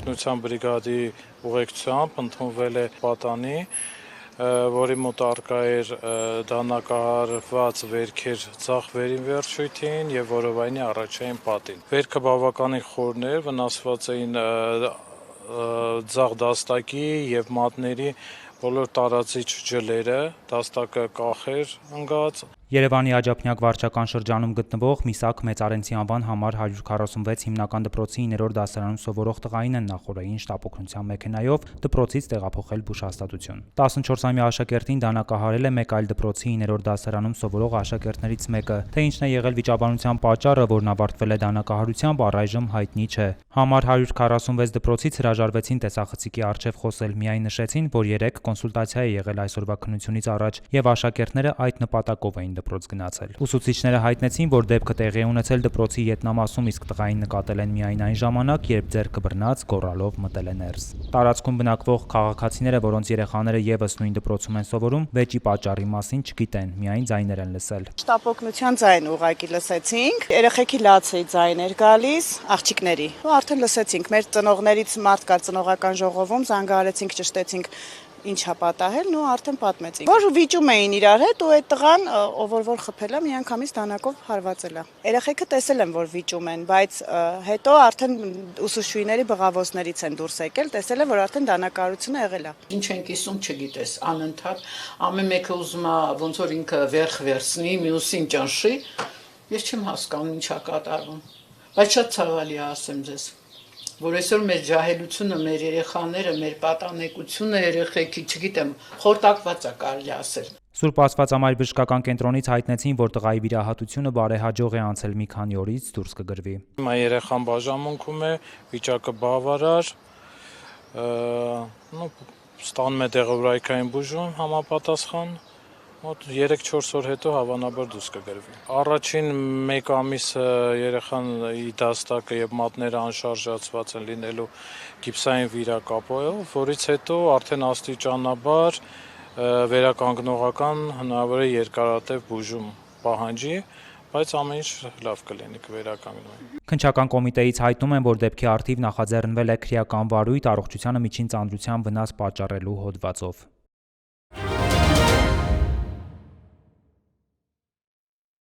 օգնության բրիգադի ուղեկցությամբ ընդունվել է պատանի, որի մոտ առկա էր դանակահարված վերքեր ձախ վերին վերջույթին եւ որովայնի առաջային պատին։ Վերքը բավականին խորն էր, վնասված էին ձախ դաստակի եւ մատների բոլոր տարածիչ ջլերը, դաստակը կախ էր ընկած։ Երևանի Աջափնյակ վարչական շրջանում գտնվող Միսաք Մեծարենցի անվան համար 146 հիմնական դպրոցի 9-րդ դասարանում սովորող տղային են նախօրեին շտապօգնության մեքենայով դպրոցից տեղափոխել բուժհաստատություն։ 14-ամյա աշակերտին դանակահարել է մեկ այլ դպրոցի 9-րդ դասարանում սովորող աշակերտներից մեկը, թե ինչն է եղել վիճաբանության պատճառը, որն ավարտվել է դանակահարությամբ, առայժմ հայտնի չէ։ Համար 146 դպրոցից հրաժարվեցին տեսախցիկի առջև խոսել, միայն նշեցին, որ 3 կոնսուլտացիա է եղել այսօրվա քննությունից առաջ եւ աշակերտները այդ նպատակով էին դպրոց գնացել։ Ուսուցիչները հայտնեցին, որ դեպքը տեղի է ունեցել դպրոցի ետնամասում, իսկ տղային նկատել են միայն այն ժամանակ, երբ ձեռքը բռնած գոռալով մտել է ներս։ Տարածքում բնակվող քաղաքացիները, որոնց երեխաները եւս նույն դպրոցում են սովորում, վեճի պատճառի մասին չգիտեն, միայն ձայներ են լսել։ Շտապօգնության ձայն ուղակի լսեցինք, երեխեքի լացի ձայն էր գալիս, աղջիկների։ Ու արդեն լսեցինք, մեր ծնողներից մարդ կար ծնողական ժողովում, զանգահարեցինք, ճշտեցինք ինչա պատահել, ու արդեն պատմեցինք։ Որ վիճում էին իրար հետ ու այդ տղան, որ խփել է, միանգամից դանակով հարվածել է։ Երեխեքը տեսել են, որ վիճում են, բայց հետո արդեն ուսուցչուհիների բղավոզներից են դուրս եկել, տեսել են, որ արդեն դանակահարությունը եղել է։ Ինչ են կիսում չգիտես, անընդհատ ամեն մեկը ուզում է ոնց որ ինքը վերխ վերցնի, մյուսին ճնշի։ Ես չեմ հասկանում ինչա կատարվում։ Բայց շատ ցավալի է, ասեմ ձեզ, որ այսօր մեր ջահելությունը, մեր երեխաները, մեր պատանեկությունը երեխեքի, չգիտեմ, խորտակված է կարելի ասել։ Սուրբ Աստվածամայր բժշկական կենտրոնից հայտնեցին, որ տղայի վիրահատությունը բարեհաջող է անցել, մի քանի օրից դուրս կգրվի։ Հիմա երեխան բաժանմունքում է, վիճակը բավարար, ստանում է դեղորայքային բուժում համապատասխան, մոտ 3-4 օր հետո հավանաբար դուրս կգրվի։ Առաջին 1 ամիսը երեխայի դաստակը եւ մատները անշարժացված են լինելու գիպսային վիրակապով, որից հետո արդեն աստիճանաբար վերականգնողական հնարավոր է երկարատև բուժում պահանջի, բայց ամեն ինչ լավ կլինի, կվերականգնվի։ Քննչական կոմիտեից հայտնում են, որ դեպքի առթիվ նախաձեռնվել է քրեական վարույթ առողջությանը միջին ծանրության վնաս պատճառելու հոդվածով։